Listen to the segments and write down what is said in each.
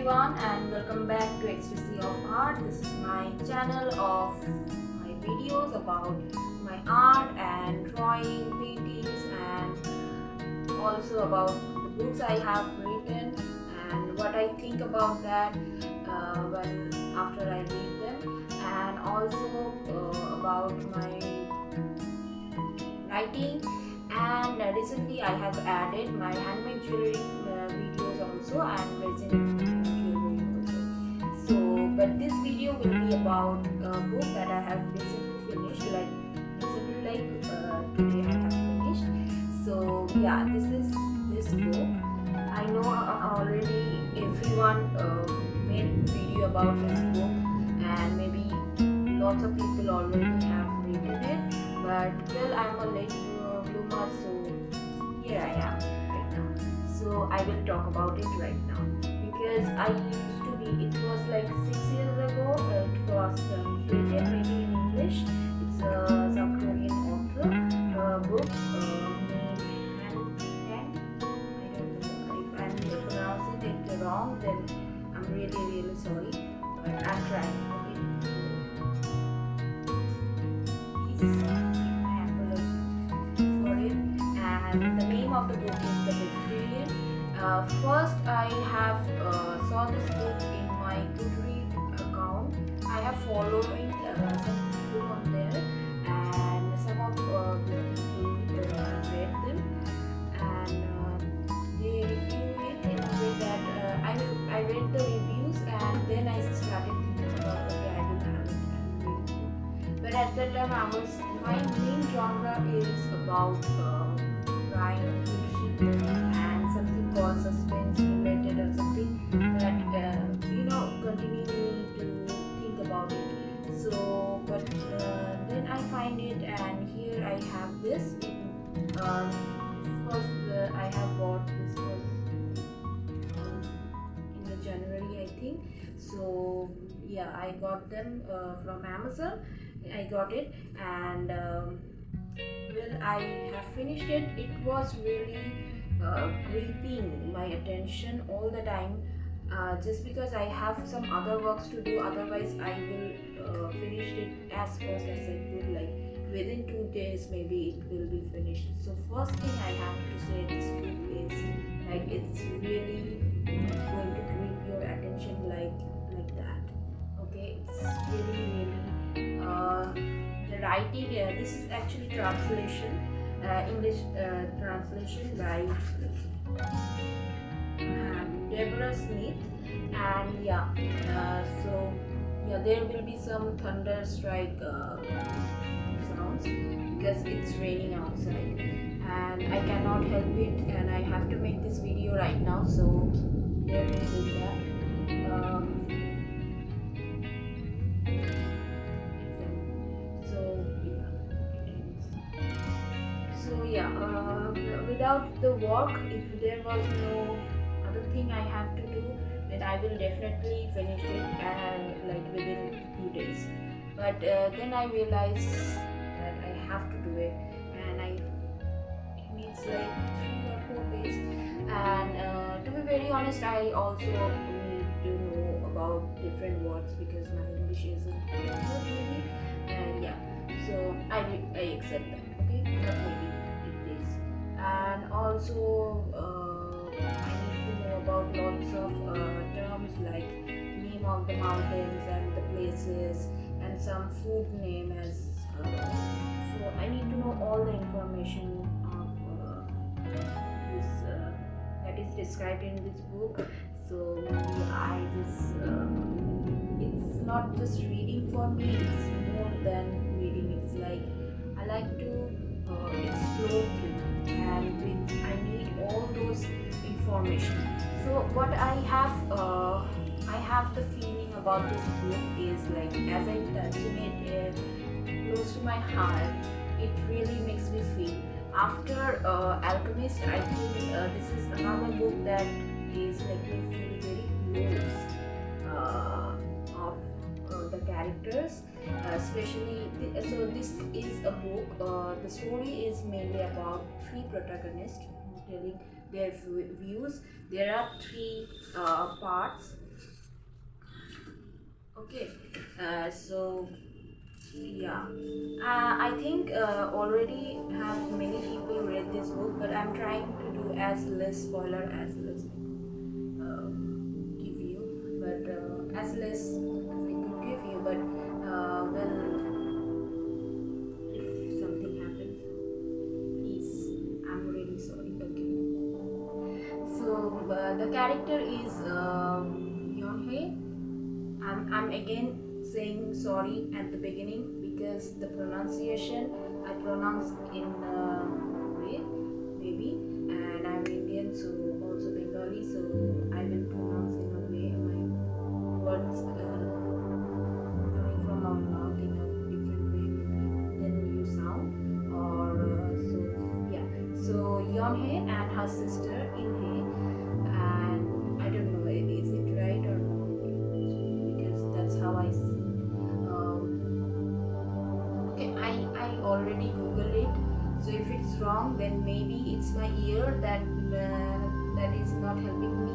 everyone and welcome back to Ecstasy of Art. This is my channel of my videos about my art and drawing, paintings, and also about the books I have written and what I think about that after I read them, and also about my writing. And recently I have added my handmade jewelry videos also and resin jewelry also. So but this video will be about a book that I have recently finished, today I have finished. So yeah, this is this book. I know already everyone made video about this book and maybe lots of people already have read it, but well, I'm a late bloomer, so here I am right now. So I will talk about it right now because I used to be, it was like 6 years ago, it was translated maybe in English. It's a South Korean author book named Kang. I don't know if I'm pronouncing it wrong, then I'm really sorry, but I'm trying. My apology for it. And the name of the book is The Vegetarian. First, I have saw this book in my Goodreads account. I have following some people on there, and some of the people read them, and they review it in a way that I read the reviews, and then I started thinking about, okay, I will have it and read it. But at that time, my main genre is about crime fiction and something called suspense related or something that continue me to think about it. So, but then I find it, and here I have this. I have bought this was in the January, I think. So yeah, I got them from Amazon. I got it, and well, I have finished it. It was really gripping my attention all the time, just because I have some other works to do. Otherwise, I will finish it as fast as I could. Like within 2 days, maybe it will be finished. So first thing I have to say, this book is like it's really going to grip your attention like that. Okay, it's really the writing. This is actually translation, English translation by Deborah Smith, and yeah, so yeah, there will be some thunder strike sounds because it's raining outside, and I cannot help it, and I have to make this video right now. So there will be that. Without the work, if there was no other thing I have to do, then I will definitely finish it like within 2 days. But then I realized that I have to do it, and it needs like 3 or 4 days. And to be very honest, I also need to know about different words because my English isn't good really. Yeah, so I accept that. Okay, but maybe it is. And also I need to know about lots of terms like name of the mountains and the places and some food name as so I need to know all the information of this that is described in this book. So yeah, it's not just reading for me, it's more than reading. It's like I like to explore through, and I need all those information. So what I have the feeling about this book is like as I'm touching it close to my heart, it really makes me feel. After Alchemist, I think this is another book that is making me feel very close of the characters, especially so this is a book, the story is mainly about 3 protagonists telling their views. There are 3 parts, Okay, so yeah, I think already have many people read this book, but I'm trying to do as less spoiler as less give you, but as less as I could give you, but well, if something happens, please, I'm really sorry. Okay, so the character is Yeonhae. I'm again saying sorry at the beginning because the pronunciation I pronounce in way maybe, and I'm Indian, so also Bengali, so I will pronounce in a way my words coming from our mouth in a different way maybe than you sound, or so yeah. So Yeonhae and her sister Inhae, and I don't know is it right or not, because that's how I see. Okay, I already googled it, so if it's wrong, then maybe it's my ear that is not helping me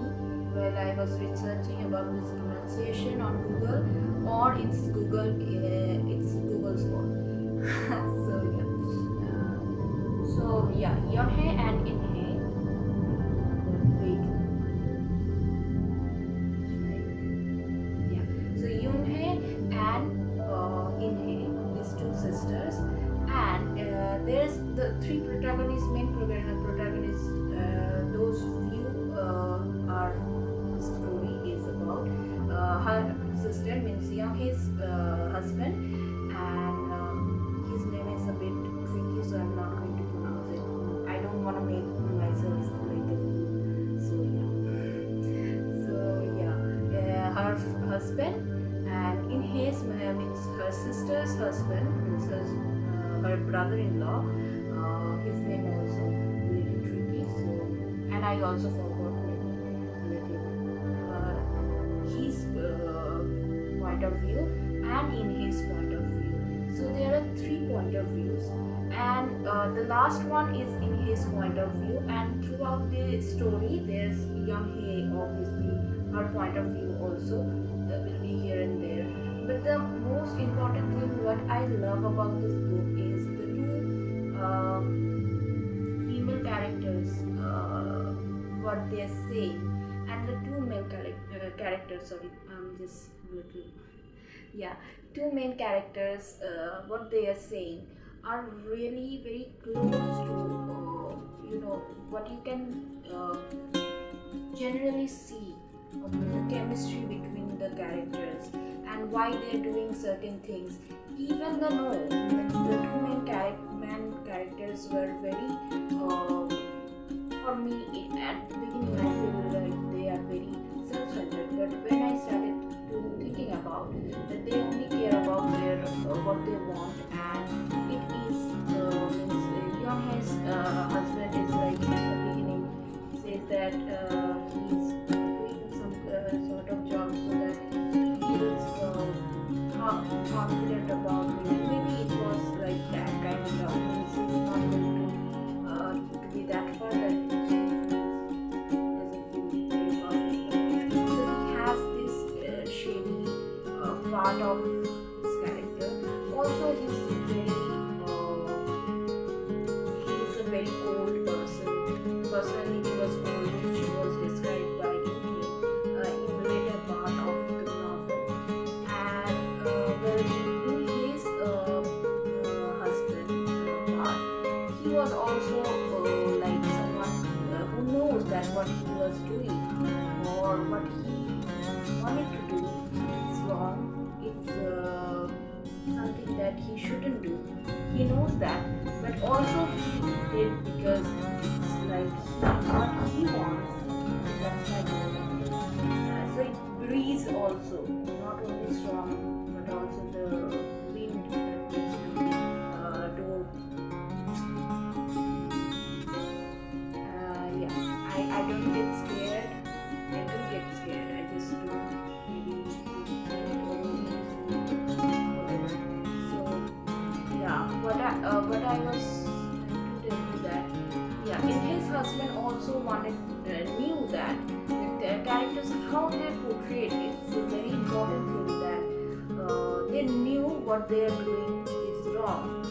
while I was researching about this pronunciation on Google, or it's it's Google's fault. So yeah, Yeonhae and Inhae. Wait, yeah. So Yoonhae and Inhae, these two sisters, and there's the three protagonists, main protagonists. Those few are the story is about. Her sister means Yoonhae's husband, and his name is a bit tricky, so I'm not going to pronounce it. I don't want to make myself like a fool. So yeah. So yeah, her husband, and in his means her sister's husband, means her brother-in-law. His name also really tricky. So, and I also forgot his point of view and in his point of view. So there are three point of views, and the last one is in his point of view, and throughout the story there's Yoonhae, obviously her point of view also will be here and there. But the most important thing what I love about this book is the two female characters, what they say, and the two male characters, sorry, I'm just little, yeah, two main characters, what they are saying are really very close to what you can generally see, the chemistry between the characters and why they're doing certain things. Even the two main characters were very for me at the beginning I feel like they are very self-centered, but when I started to thinking about that they only care about their what they want, and it is Yeonhae's husband is like in the beginning says that he's doing some sort of job so that he feels confident about me. Maybe it was like that kind of job. Means he's not going to be that far that he doesn't feel very confident. So he has this shady part of his character. Also, he's a very cold person. Personality was cold, which was described by in the later part of the novel. And in his husband part, he was also like someone who knows that what he was doing or what he wanted to do is wrong. It's something that he shouldn't do. He knows that, but also he did because it's like what he wants. That's like so it breeze also, not only strong, but also the wind that makes the door. Yeah, I don't get scared. I do get scared. I just don't maybe so yeah, what I was trying to tell you that yeah, in his husband also knew that the characters how they're portrayed. It's a very important thing that what they are doing is wrong.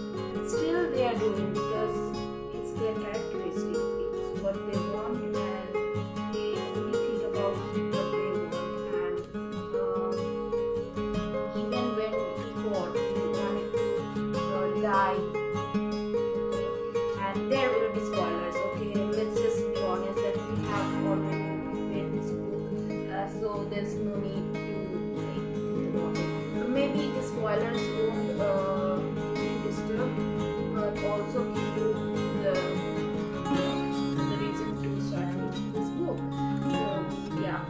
Still they are doing because it's their characteristics, it's what they want, and they only think about what they want. And even when he fought, he wanted to die. Okay? And there will be spoilers. Okay, let's just be honest that we have already read this book, so there's no need to like think about it. Maybe the spoilers won't disturb, but also give you the reason to start reading this book. So yeah,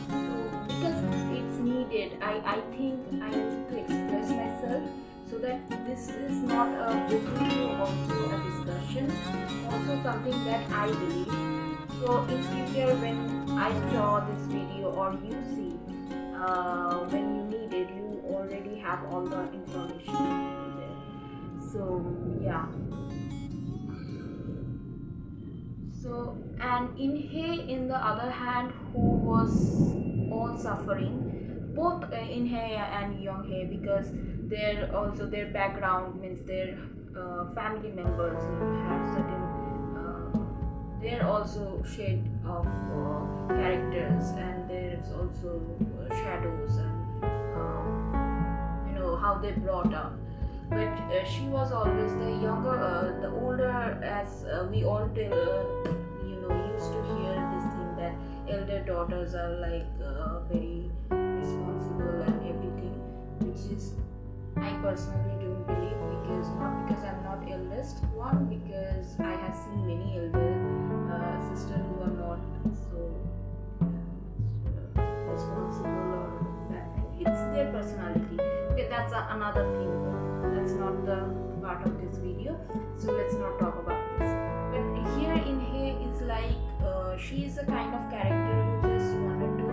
so because it's needed, I think I need to express myself, so that this is not a book review, also a discussion, also something that I believe. So in future when I saw this video or you see, when you need it, you already have all the information there. So yeah. So and in In the other hand, who was all suffering, both In and Young Hae, because their background means their family members have certain. They're also shade of characters, and there's also shadows, and how they brought up. But she was always the younger, the older, as we all used to hear this thing that elder daughters are like very responsible and everything, which is I personally don't believe, because not because I'm not eldest one, because I have seen many elder sisters who are not so responsible or that thing. It's their personality. Okay, that's another thing. That's not the part of this video, so let's not talk about this. But here In Hae is like she is a kind of character who just wanted to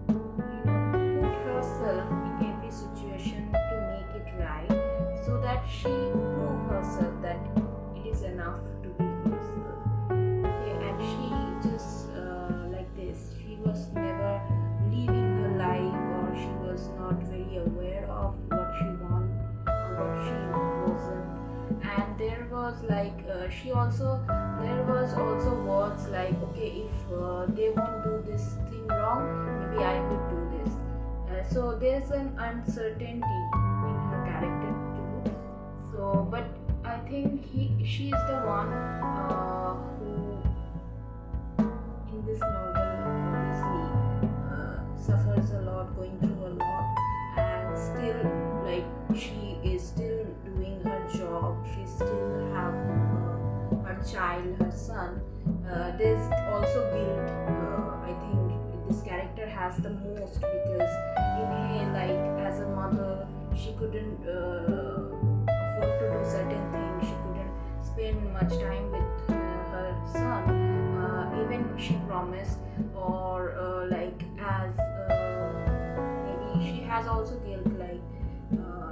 put herself in every situation to make it right, so that she prove herself that it is enough to be herself. Okay, and she just like this. She was never living her life, or she was not very aware of what she wanted or what she wasn't. And there was like there was also words like, okay, if they won't do this thing wrong, maybe I would do this. So there's an uncertainty in her character too. So but I think she is the one who in this novel honestly suffers a lot, going through a lot, and still like she is still doing her job. She still have her child, her son. There's also guilt. I think this character has the most, because In Hae, like as a mother, she couldn't afford to do certain things. She couldn't spend much time with her son, even she promised, or like as maybe she has also guilt, like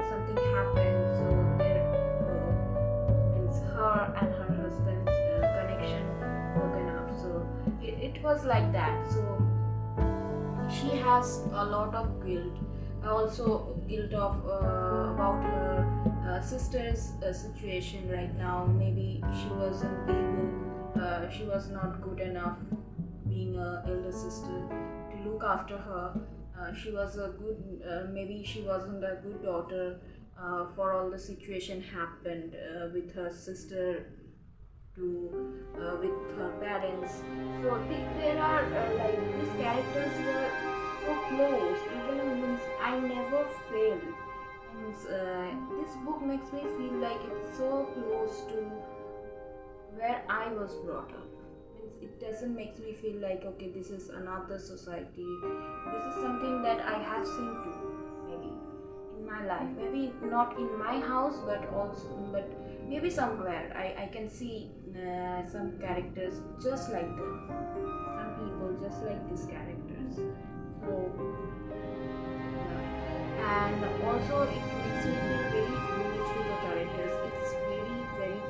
something happened, so there means her and her husband's connection broken up. So it was like that. So she has a lot of guilt, also guilt of about her sister's situation right now. Maybe she wasn't able, she was not good enough being a elder sister to look after her. She was a good, maybe she wasn't a good daughter for all the situation happened with her sister to with her parents. So there are like these characters were so close. Even means I never failed. Means this book makes me feel like it's so close to where I was brought up. Means it doesn't make me feel like, okay, this is another society. This is something that I have seen too, maybe in my life. Maybe not in my house, but maybe somewhere I can see some characters just like them. Some people just like these characters. So and also it makes me feel very close to the characters. It's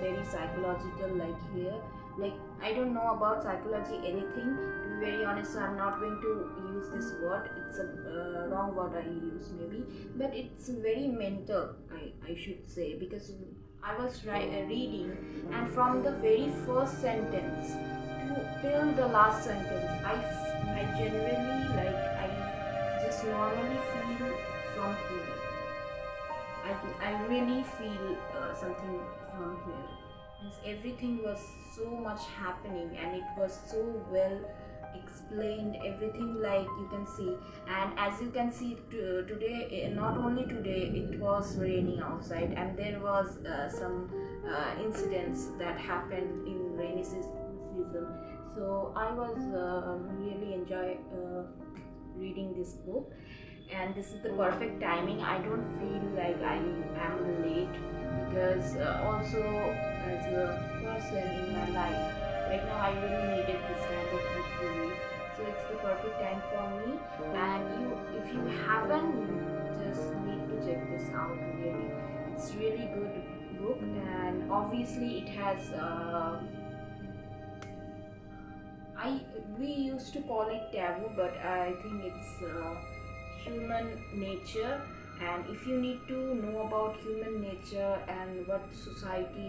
very psychological, like here, like I don't know about psychology anything, to be very honest, so I'm not going to use this word. It's a wrong word I use maybe, but it's very mental, I should say, because I was reading, and from the very first sentence to till the last sentence, I generally like I just normally feel from here. I really feel something from here. Means everything was so much happening, and it was so well explained. Everything, like you can see, and as you can see today, not only today, it was raining outside, and there was some incidents that happened in rainy season. So I was really enjoy reading this book, and this is the perfect timing. I don't feel like I am late, because also as a person in my life right now, I really needed this kind of book to read. So it's the perfect time for me. And if you haven't, you just need to check this out. Really, it's really good book, and obviously it has. We used to call it taboo, but I think it's human nature. And if you need to know about human nature and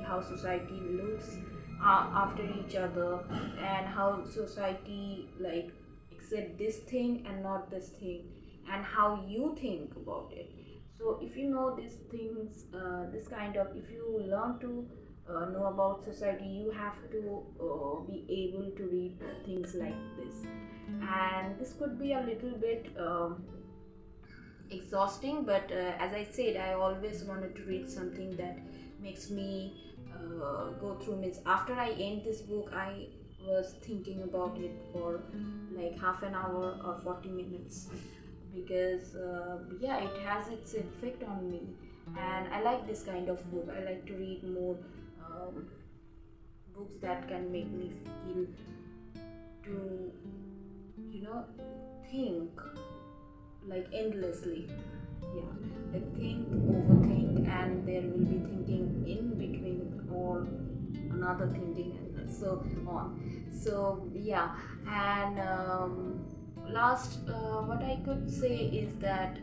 how society looks after each other, and how society like accept this thing and not this thing, and how you think about it. So if you know these things, this kind of, if you learn to know about society, you have to be able to read things like this. And this could be a little bit exhausting, but as I said, I always wanted to read something that makes me go through. Means after I end this book, I was thinking about it for like half an hour or 40 minutes, because yeah, it has its effect on me, and I like this kind of book. I like to read more books that can make me feel to, you know, think like endlessly. Yeah, like think, overthink, and there will be thinking in between, or another thinking, and so on. So yeah, and last, what I could say is that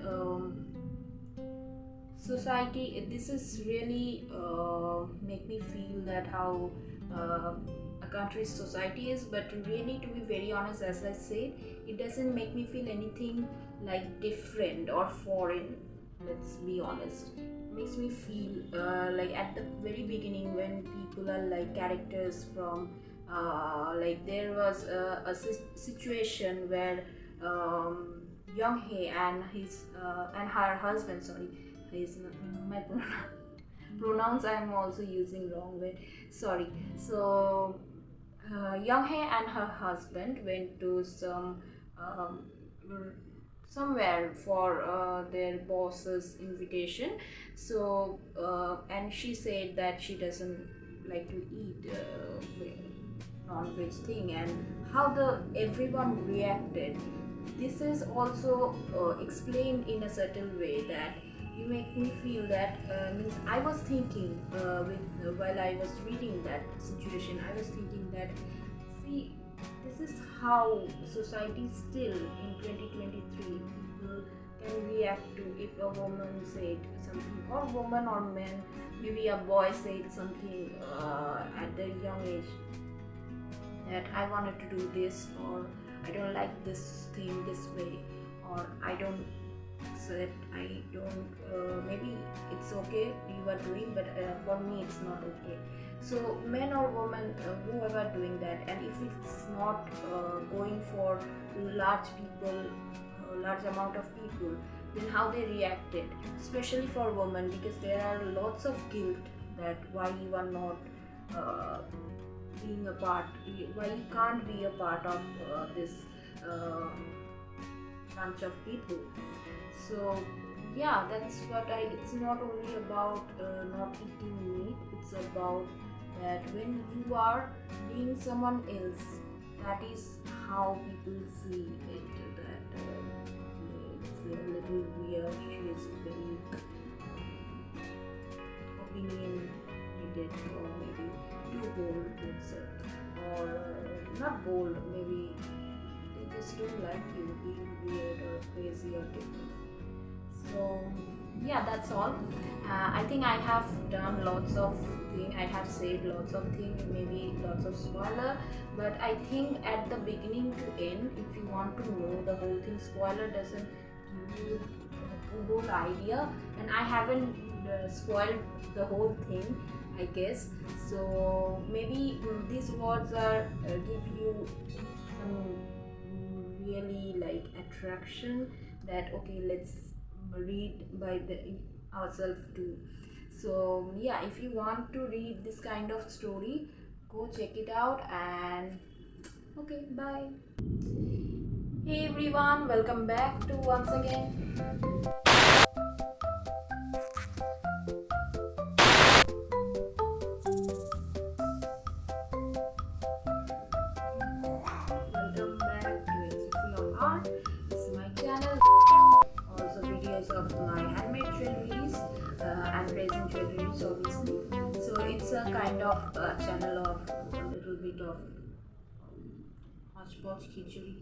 society, this is really make me feel that how a country's society is. But really, to be very honest, as I said, it doesn't make me feel anything like different or foreign. Let's be honest, it makes me feel like at the very beginning, when people are like characters from like there was a situation where Young Hae and his and her husband, sorry, his my pronouns I'm also using wrong way, sorry. So Young Hae and her husband went to some um, somewhere for their boss's invitation. So and she said that she doesn't like to eat non-veg thing, and how the everyone reacted. This is also explained in a subtle way, that you make me feel that means I was thinking while I was reading that situation, I was thinking that, see, this is how society still in 2023 people can react to if a woman said something, or woman or man, maybe a boy said something at the young age, that I wanted to do this, or I don't like this thing this way, or I don't accept, I don't, maybe it's okay you are doing, but for me it's not okay. So men or women, whoever doing that, and if it's not going for large people, large amount of people, then how they reacted, especially for women, because there are lots of guilt that why you are not being a part, why you can't be a part of this bunch of people. So yeah, that's what it's not only about not eating meat, it's about that when you are being someone else, that is how people see it, that it's a little weird, she is very opinionated, or maybe too bold, let's say. or not bold, maybe they just don't like you being weird or crazy or different. So yeah, that's all. I think I have done lots of things, I have said lots of things, maybe lots of spoiler, but I think at the beginning to end, if you want to know the whole thing, spoiler doesn't give you a whole idea, and I haven't spoiled the whole thing, I guess. So maybe these words are give you some really like attraction, that okay, let's read by ourselves too. So yeah, if you want to read this kind of story, go check it out. And okay, bye. Hey everyone, welcome back to once again. Welcome back to Expressing of Art. This is my channel. Also videos of my handmade jewelries and resin jewelries, obviously. So it's a kind of channel of a little bit of hodgepodge khichdi.